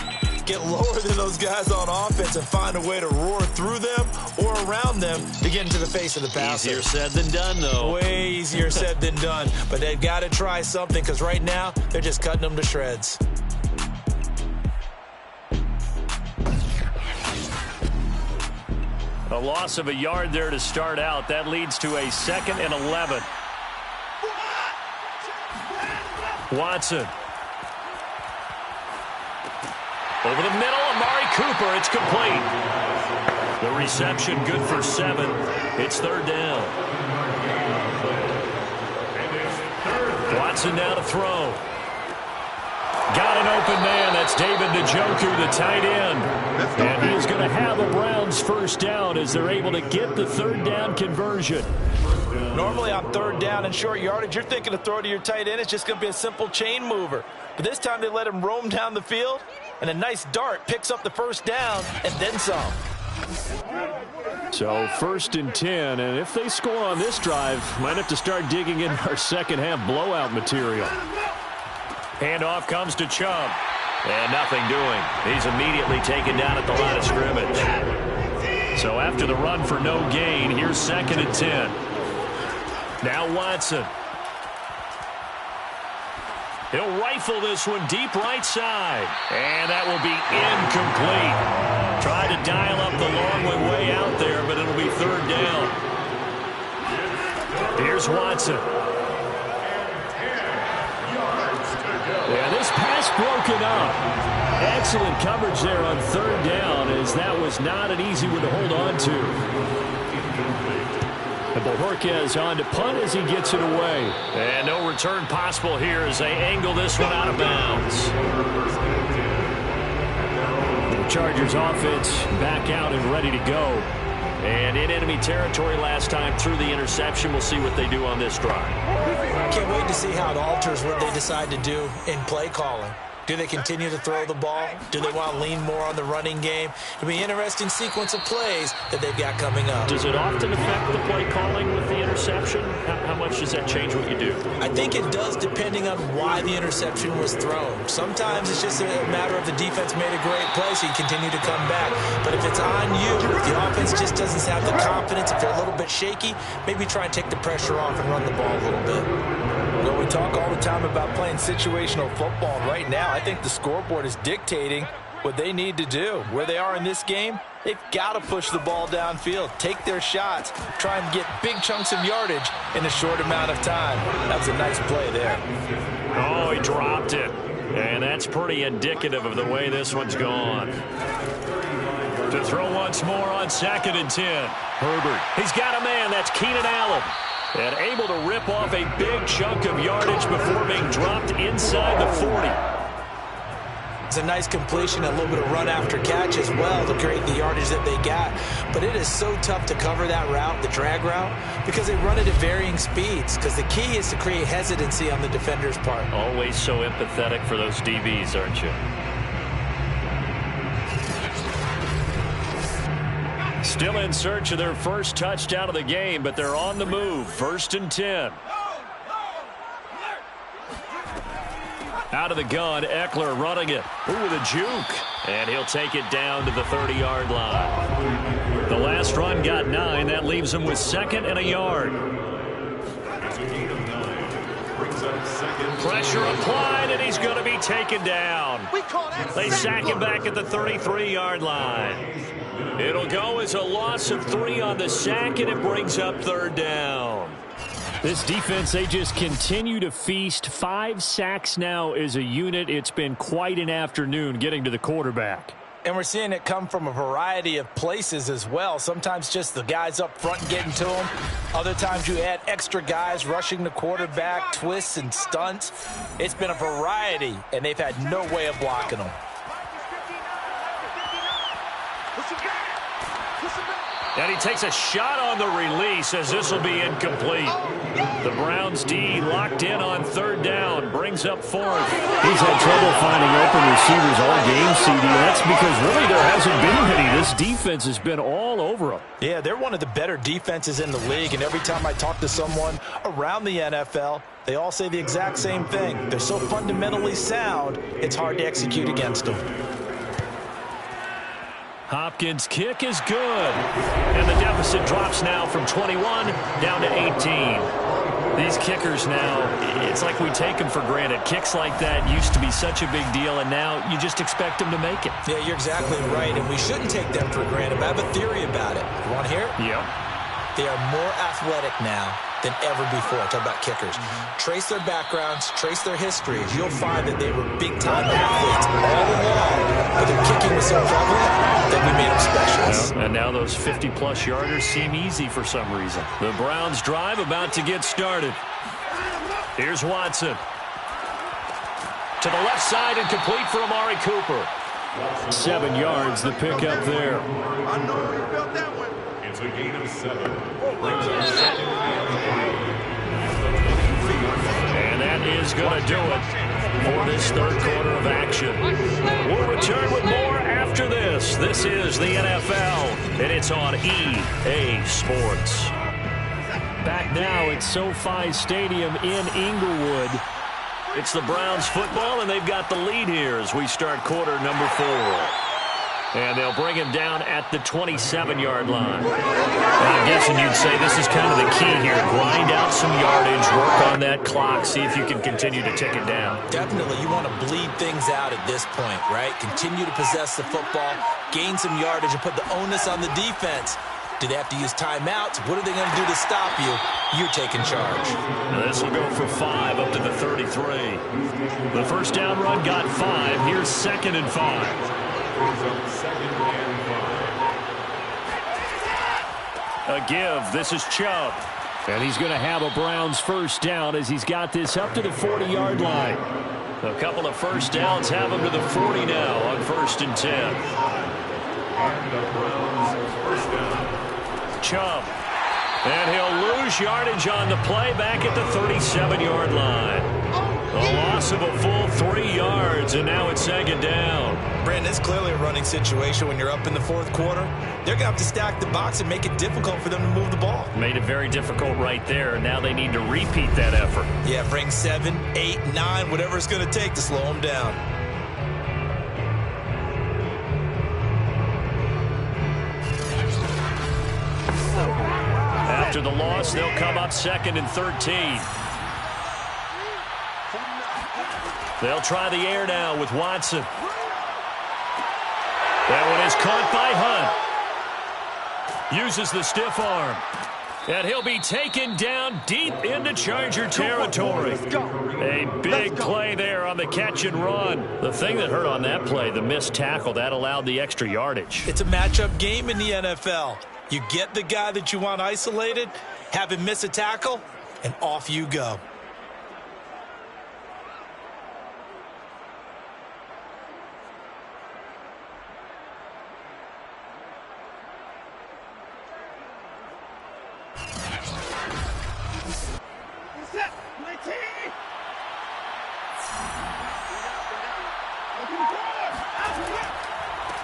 Get lower than those guys on offense and find a way to roar through them or around them to get into the face of the passer. Easier said than done, though. Way easier said than done. But they've got to try something because right now, they're just cutting them to shreds. A loss of a yard there to start out. That leads to a 2nd and 11. Watson. Over the middle, Amari Cooper. It's complete. The reception good for 7. It's 3rd down. Watson now to throw. Got an open man. That's David Njoku, the tight end. And he's going to have a Browns first down as they're able to get the 3rd down conversion. Normally on 3rd down and short yardage, you're thinking to throw to your tight end. It's just going to be a simple chain mover. But this time they let him roam down the field, and a nice dart picks up the first down and then some. So 1st and 10, and if they score on this drive, might have to start digging in our second half blowout material. Handoff comes to Chubb. And nothing doing. He's immediately taken down at the line of scrimmage. So after the run for no gain, here's 2nd and 10. Now Watson. He'll rifle this one deep right side. And that will be incomplete. Tried to dial up the long way out there, but it'll be third down. Here's Watson. Yeah, this pass broken up. Excellent coverage there on third down, as that was not an easy one to hold on to. And Bojorquez on to punt as he gets it away. And no return possible here as they angle this one out of bounds. The Chargers offense back out and ready to go. And in enemy territory last time through the interception. We'll see what they do on this drive. Can't wait to see how it alters what they decide to do in play calling. Do they continue to throw the ball? Do they want to lean more on the running game? It'll be an interesting sequence of plays that they've got coming up. Does it often affect the play calling with the interception? How much does that change what you do? I think it does, depending on why the interception was thrown. Sometimes it's just a matter of the defense made a great play, so you continue to come back. But if it's on you, if the offense just doesn't have the confidence, if they're a little bit shaky, maybe try and take the pressure off and run the ball a little bit. Well, we talk all the time about playing situational football. Right now, I think the scoreboard is dictating what they need to do. Where they are in this game, they've got to push the ball downfield, take their shots, try and get big chunks of yardage in a short amount of time. That's a nice play there. Oh, he dropped it. And that's pretty indicative of the way this one's gone. To throw once more on 2nd and 10. Herbert. He's got a man. That's Keenan Allen. And able to rip off a big chunk of yardage before being dropped inside the 40. It's a nice completion, a little bit of run after catch as well to create the yardage that they got. But it is so tough to cover that route, the drag route, because they run it at varying speeds. Because the key is to create hesitancy on the defender's part. Always so empathetic for those DBs, aren't you? Still in search of their first touchdown of the game, but they're on the move. 1st and 10. Out of the gun, Eckler running it. Ooh, with a juke. And he'll take it down to the 30-yard line. The last run got 9. That leaves him with 2nd and a yard. Pressure applied, and he's going to be taken down. They sack him back at the 33-yard line. It'll go as a loss of 3 on the sack, and it brings up 3rd down. This defense, they just continue to feast. 5 sacks now as a unit. It's been quite an afternoon getting to the quarterback. And we're seeing it come from a variety of places as well. Sometimes just the guys up front getting to him. Other times you add extra guys rushing the quarterback, twists and stunts. It's been a variety, and they've had no way of blocking them. And he takes a shot on the release as this will be incomplete. The Browns D locked in on 3rd down. Brings up 4th. He's had trouble finding open receivers all game, CD. That's because really there hasn't been many. This defense has been all over them. Yeah, they're one of the better defenses in the league, and every time I talk to someone around the NFL, they all say the exact same thing. They're so fundamentally sound, it's hard to execute against them. Hopkins' kick is good. And the deficit drops now from 21 down to 18. These kickers now, it's like we take them for granted. Kicks like that used to be such a big deal, and now you just expect them to make it. Yeah, you're exactly right, and we shouldn't take them for granted. But I have a theory about it. You want to hear it? Yep. They are more athletic now than ever before. Talk about kickers. Trace their backgrounds, trace their histories. You'll find that they were big-time athletes all along, but their kicking was so prevalent that we made them specialists. Well, and now those 50-plus yarders seem easy for some reason. The Browns drive about to get started. Here's Watson. To the left side and complete for Amari Cooper. 7 yards, the pickup there. I know you felt that one. It's a gain of 7. And that is going to do it for this 3rd quarter of action. We'll return with more after this. This is the NFL, and it's on EA Sports. Back now at SoFi Stadium in Inglewood. It's the Browns football, and they've got the lead here as we start quarter number 4. And they'll bring him down at the 27-yard line. I'm guessing you'd say this is kind of the key here. Grind out some yardage, work on that clock, see if you can continue to tick it down. Definitely, you want to bleed things out at this point, right? Continue to possess the football, gain some yardage, and put the onus on the defense. Do they have to use timeouts? What are they going to do to stop you? You're taking charge. Now this will go for 5 up to the 33. The first down run got 5. Here's 2nd and 5. A give. This is Chubb. And he's going to have a Browns first down as he's got this up to the 40-yard line. A couple of first downs have him to the 40 now on 1st and 10. And the Browns first down. Chubb. And he'll lose yardage on the play back at the 37-yard line. A loss of a full 3 yards, and now it's 2nd down. Brandon, it's clearly a running situation when you're up in the 4th quarter. They're going to have to stack the box and make it difficult for them to move the ball. Made it very difficult right there. Now they need to repeat that effort. Yeah, bring 7, 8, 9, whatever it's going to take to slow them down. After the loss, they'll come up 2nd and 13. They'll try the air now with Watson. That one is caught by Hunt. Uses the stiff arm. And he'll be taken down deep into Charger territory. A big play there on the catch and run. The thing that hurt on that play, the missed tackle, that allowed the extra yardage. It's a matchup game in the NFL. You get the guy that you want isolated, have him miss a tackle, and off you go.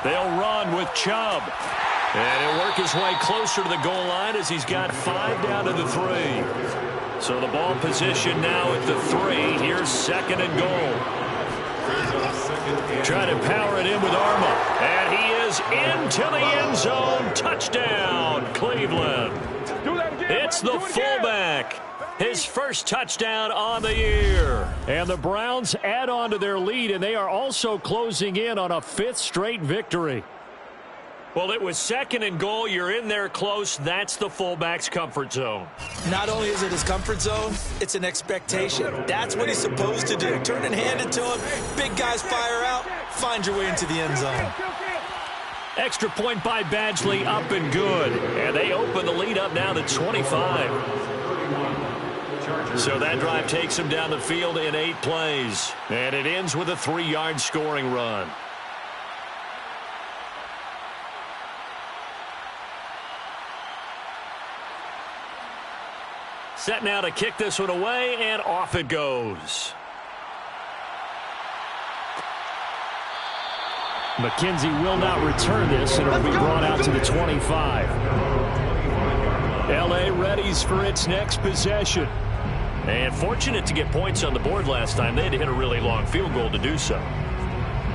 They'll run with Chubb. And he'll work his way closer to the goal line as he's got 5 down to the 3. So the ball position now at the 3. Here's 2nd and goal. Try to power it in with Arma. And he is into the end zone. Touchdown, Cleveland. It's the fullback. His first touchdown on the year. And the Browns add on to their lead, and they are also closing in on a 5th straight victory. Well, it was 2nd and goal. You're in there close. That's the fullback's comfort zone. Not only is it his comfort zone, it's an expectation. That's what he's supposed to do. Turn and hand it to him. Big guys fire out. Find your way into the end zone. Extra point by Badgley, up and good. And they open the lead up now to 25. So that drive takes him down the field in 8 plays. And it ends with a 3-yard scoring run. Set now to kick this one away, and off it goes. McKenzie will not return this, and it'll be brought out to the 25. L.A. readies for its next possession. And fortunate to get points on the board last time. They had to hit a really long field goal to do so.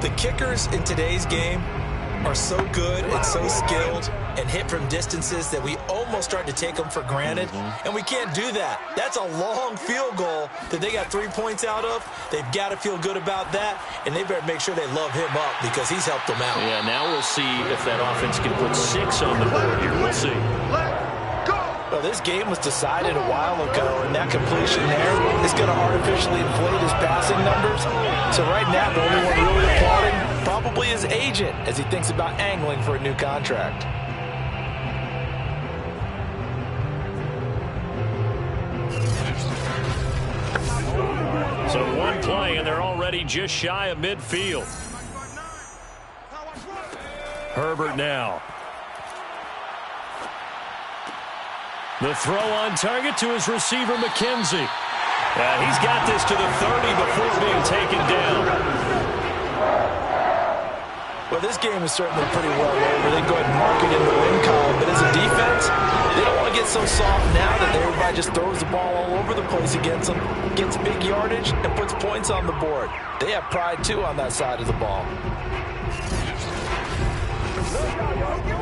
The kickers in today's game are so good and so skilled and hit from distances that we almost start to take them for granted, and we can't do that. That's a long field goal that they got 3 points out of. They've got to feel good about that, and they better make sure they love him up because he's helped them out. Yeah, now we'll see if that offense can put 6 on the board here. We'll see. Well, this game was decided a while ago, and that completion there is going to artificially inflate his passing numbers. So right now, the only one really applauding probably his agent as he thinks about angling for a new contract. So one play, and they're already just shy of midfield. Herbert now. The throw on target to his receiver, McKenzie. He's got this to the 30 before being taken down. Well, this game is certainly pretty well over. They go ahead and mark it in the win column. But as a defense, they don't want to get so soft now that everybody just throws the ball all over the place against them, gets big yardage, and puts points on the board. They have pride, too, on that side of the ball.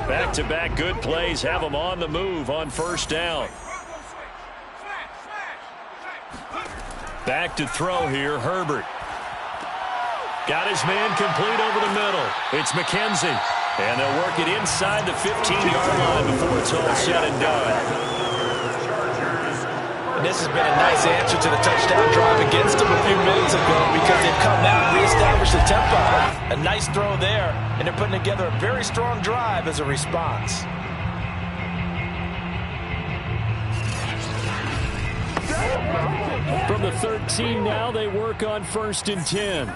Back-to-back good plays have them on the move on first down. Back to throw here, Herbert. Got his man complete over the middle. It's McKenzie. And they'll work it inside the 15-yard line before it's all said and done. And this has been a nice answer to the touchdown drive against them a few minutes ago because they've come out and reestablished the tempo. A nice throw there, and they're putting together a very strong drive as a response. From the 13 now, they work on 1st and 10.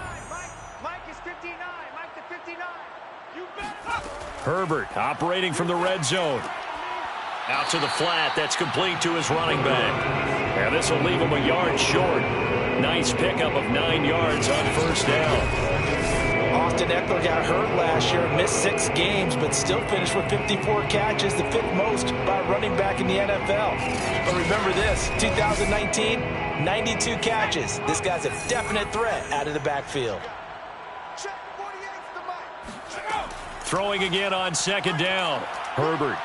Mike is 59. Mike to 59. You bet. Herbert operating from the red zone. Out to the flat. That's complete to his running back. And this will leave him a yard short. Nice pickup of 9 yards on first down. Austin Eckler got hurt last year, missed 6 games, but still finished with 54 catches, the 5th most by a running back in the NFL. But remember this, 2019, 92 catches. This guy's a definite threat out of the backfield. Throwing again on 2nd down. Herbert.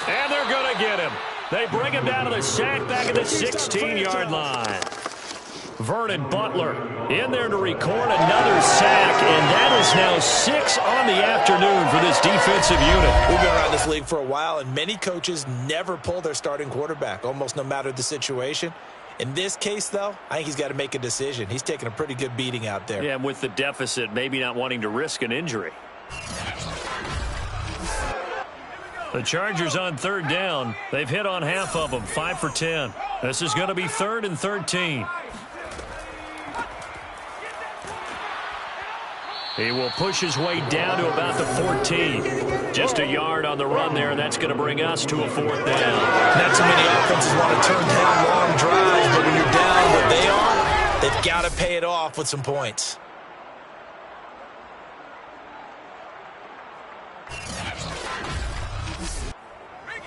And they're going to get him. They bring him down to the sack back at the 16-yard line. Vernon Butler in there to record another sack, and that is now 6 on the afternoon for this defensive unit. We've been around this league for a while, and many coaches never pull their starting quarterback, almost no matter the situation. In this case, though, I think he's got to make a decision. He's taking a pretty good beating out there. Yeah, and with the deficit, maybe not wanting to risk an injury. The Chargers on 3rd down. They've hit on half of them, 5 for 10. This is going to be 3rd and 13. He will push his way down to about the 14. Just a yard on the run there, and that's going to bring us to a 4th down. Not too many offenses want to turn down long drives, but when you're down what they are, they've got to pay it off with some points.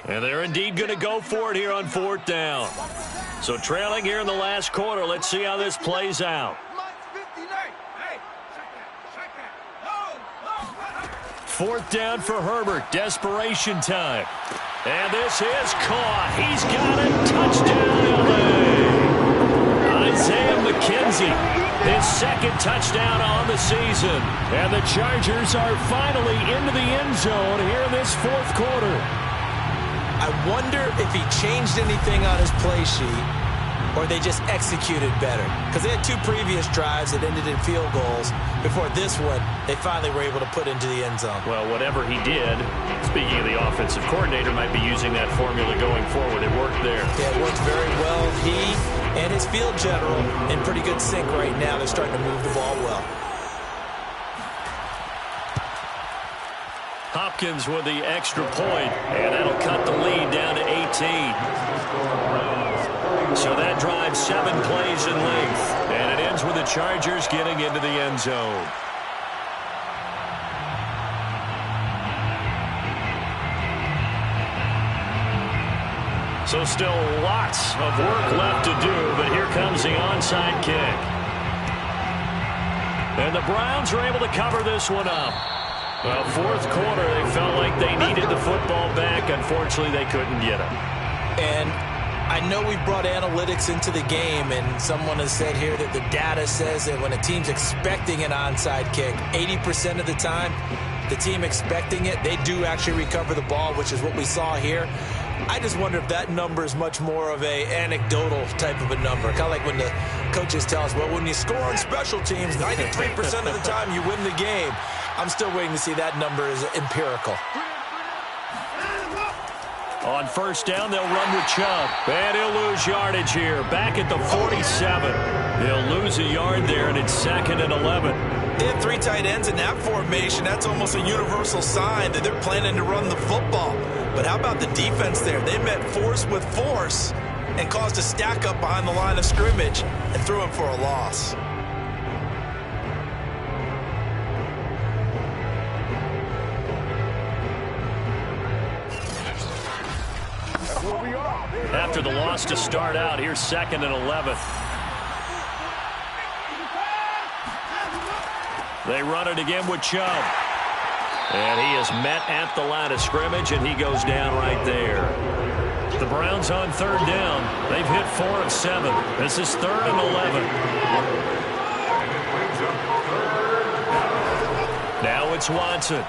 And they're indeed going to go for it here on 4th down. So trailing here in the last quarter, let's see how this plays out. 4th down for Herbert. Desperation time. And this is caught. He's got it. Touchdown, LA. Isaiah McKenzie, his 2nd touchdown on the season. And the Chargers are finally into the end zone here in this 4th quarter. I wonder if he changed anything on his play sheet or they just executed better. Because they had 2 previous drives that ended in field goals. Before this one, they finally were able to put into the end zone. Well, whatever he did, speaking of the offensive coordinator, might be using that formula going forward. It worked there. Yeah, it worked very well. He and his field general in pretty good sync right now. They're starting to move the ball well. Hopkins with the extra point, and that'll cut the lead down to 18. So that drives 7 plays in length, and it ends with the Chargers getting into the end zone. So still lots of work left to do, but here comes the onside kick. And the Browns are able to cover this one up. Well, 4th quarter, they felt like they needed the football back. Unfortunately, they couldn't get it. And I know we brought analytics into the game, and someone has said here that the data says that when a team's expecting an onside kick, 80% of the time, the team expecting it, they do actually recover the ball, which is what we saw here. I just wonder if that number is much more of a anecdotal type of a number. Kind of like when the coaches tell us, well, when you score on special teams, 93% of the time you win the game. I'm still waiting to see that number is empirical. On 1st down, they'll run with Chubb. And he'll lose yardage here. Back at the 47. They'll lose a yard there, and it's 2nd and 11. They have 3 tight ends in that formation. That's almost a universal sign that they're planning to run the football. But how about the defense there? They met force with force and caused a stack up behind the line of scrimmage and threw him for a loss. After the loss to start out, here's 2nd and 11. They run it again with Chubb. And he is met at the line of scrimmage, and he goes down right there. The Browns on third down. They've hit 4 of 7. This is 3rd and 11. Now it's Watson.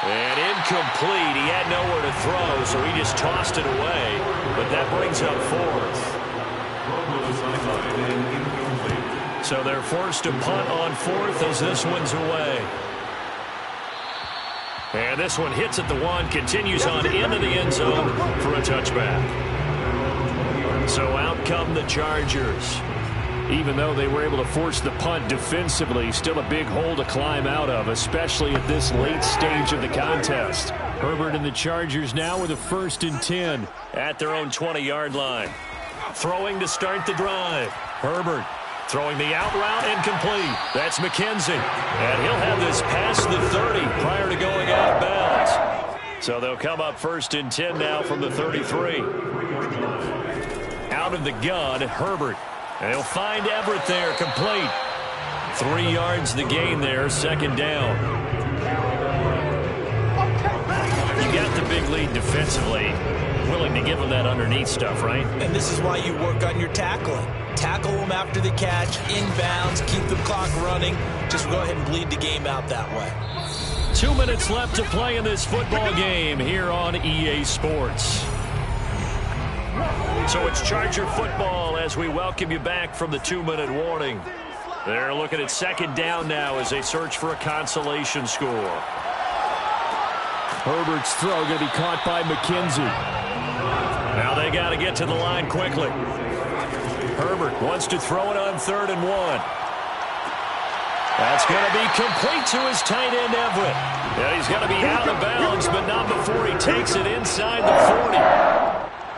And incomplete. He had nowhere to throw, so he just tossed it away. But that brings up 4th. So they're forced to punt on 4th as this one's away. And this one hits at the 1, continues on into the end zone for a touchback. So out come the Chargers. Even though they were able to force the punt defensively, still a big hole to climb out of, especially at this late stage of the contest. Herbert and the Chargers now with a 1st and 10 at their own 20-yard line. Throwing to start the drive. Herbert throwing the out route incomplete. That's McKenzie. And he'll have this past the 30 prior to going out of bounds. So they'll come up 1st and 10 now from the 33. Out of the gun, Herbert. And he'll find Everett there, complete. 3 yards the gain there, 2nd down. You got the big lead defensively. Willing to give them that underneath stuff, right? And this is why you work on your tackling. Tackle them after the catch, inbounds, keep the clock running. Just go ahead and bleed the game out that way. 2 minutes left to play in this football game here on EA Sports. So it's Charger football as we welcome you back from the 2-minute warning. They're looking at 2nd down now as they search for a consolation score. Herbert's throw going to be caught by McKenzie. Now they got to get to the line quickly. Herbert wants to throw it on 3rd and 1. That's going to be complete to his tight end, Everett. And he's going to be out of bounds, but not before he takes it inside the 40.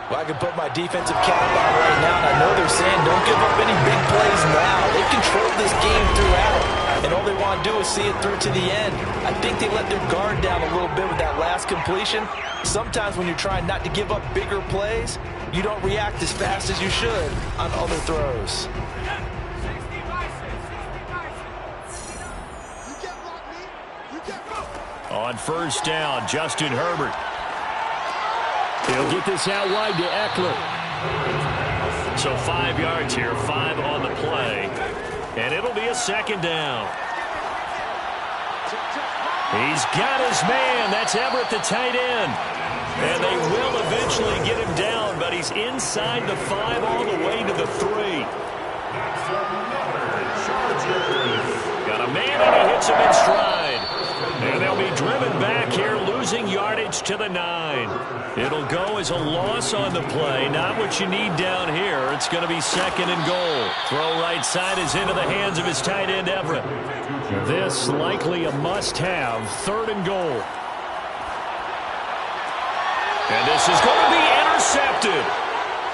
Well, I can put my defensive cap on right now, and I know they're saying don't give up any big plays now. They've controlled this game throughout, and all they want to do is see it through to the end. I think they let their guard down a little bit with that last completion. Sometimes when you're trying not to give up bigger plays, you don't react as fast as you should on other throws. On 1st down, Justin Herbert. He'll get this out wide to Eckler. So 5 yards here, 5 on the play. And it'll be a 2nd down. He's got his man. That's Everett, the tight end. And they will eventually get him down, but he's inside the 5 all the way to the 3. Got a man and he hits him in stride. And they'll be driven back here, losing yardage to the 9. It'll go as a loss on the play. Not what you need down here. It's going to be 2nd and goal. Throw right side is into the hands of his tight end, Everett. This likely a must-have. 3rd and goal. And this is going to be intercepted.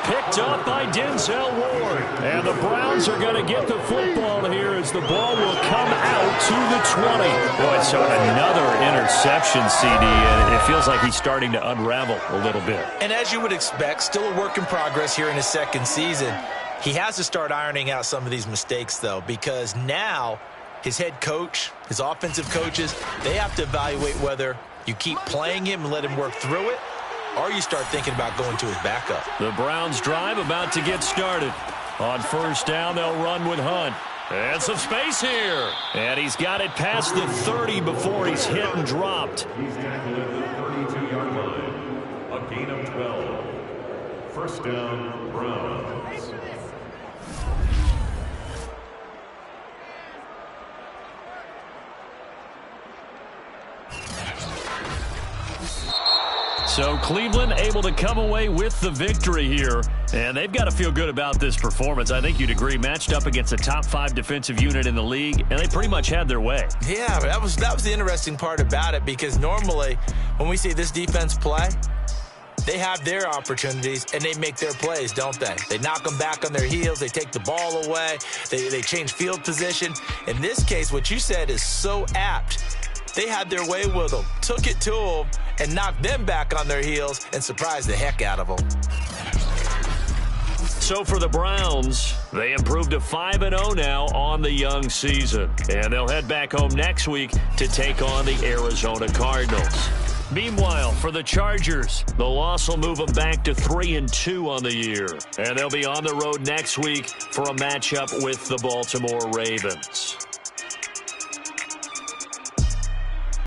Picked up by Denzel Ward. And the Browns are going to get the football here as the ball will come out to the 20. Boy, so another interception, CD, and it feels like he's starting to unravel a little bit. And as you would expect, still a work in progress here in his 2nd season. He has to start ironing out some of these mistakes, though, because now his head coach, his offensive coaches, they have to evaluate whether you keep playing him and let him work through it, or you start thinking about going to his backup. The Browns drive about to get started. On 1st down, they'll run with Hunt. And some space here. And he's got it past the 30 before he's hit and dropped. He's tackled at the 32-yard line. A gain of 12. 1st down, Browns. So Cleveland able to come away with the victory here. And they've got to feel good about this performance. I think you'd agree, matched up against a top 5 defensive unit in the league, and they pretty much had their way. Yeah, that was the interesting part about it, because normally when we see this defense play, they have their opportunities and they make their plays, don't they? They knock them back on their heels. They take the ball away. They change field position. In this case, what you said is so apt. They had their way with them, took it to them, and knocked them back on their heels and surprised the heck out of them. So for the Browns, they improved to 5-0 now on the young season. And they'll head back home next week to take on the Arizona Cardinals. Meanwhile, for the Chargers, the loss will move them back to 3-2 on the year. And they'll be on the road next week for a matchup with the Baltimore Ravens.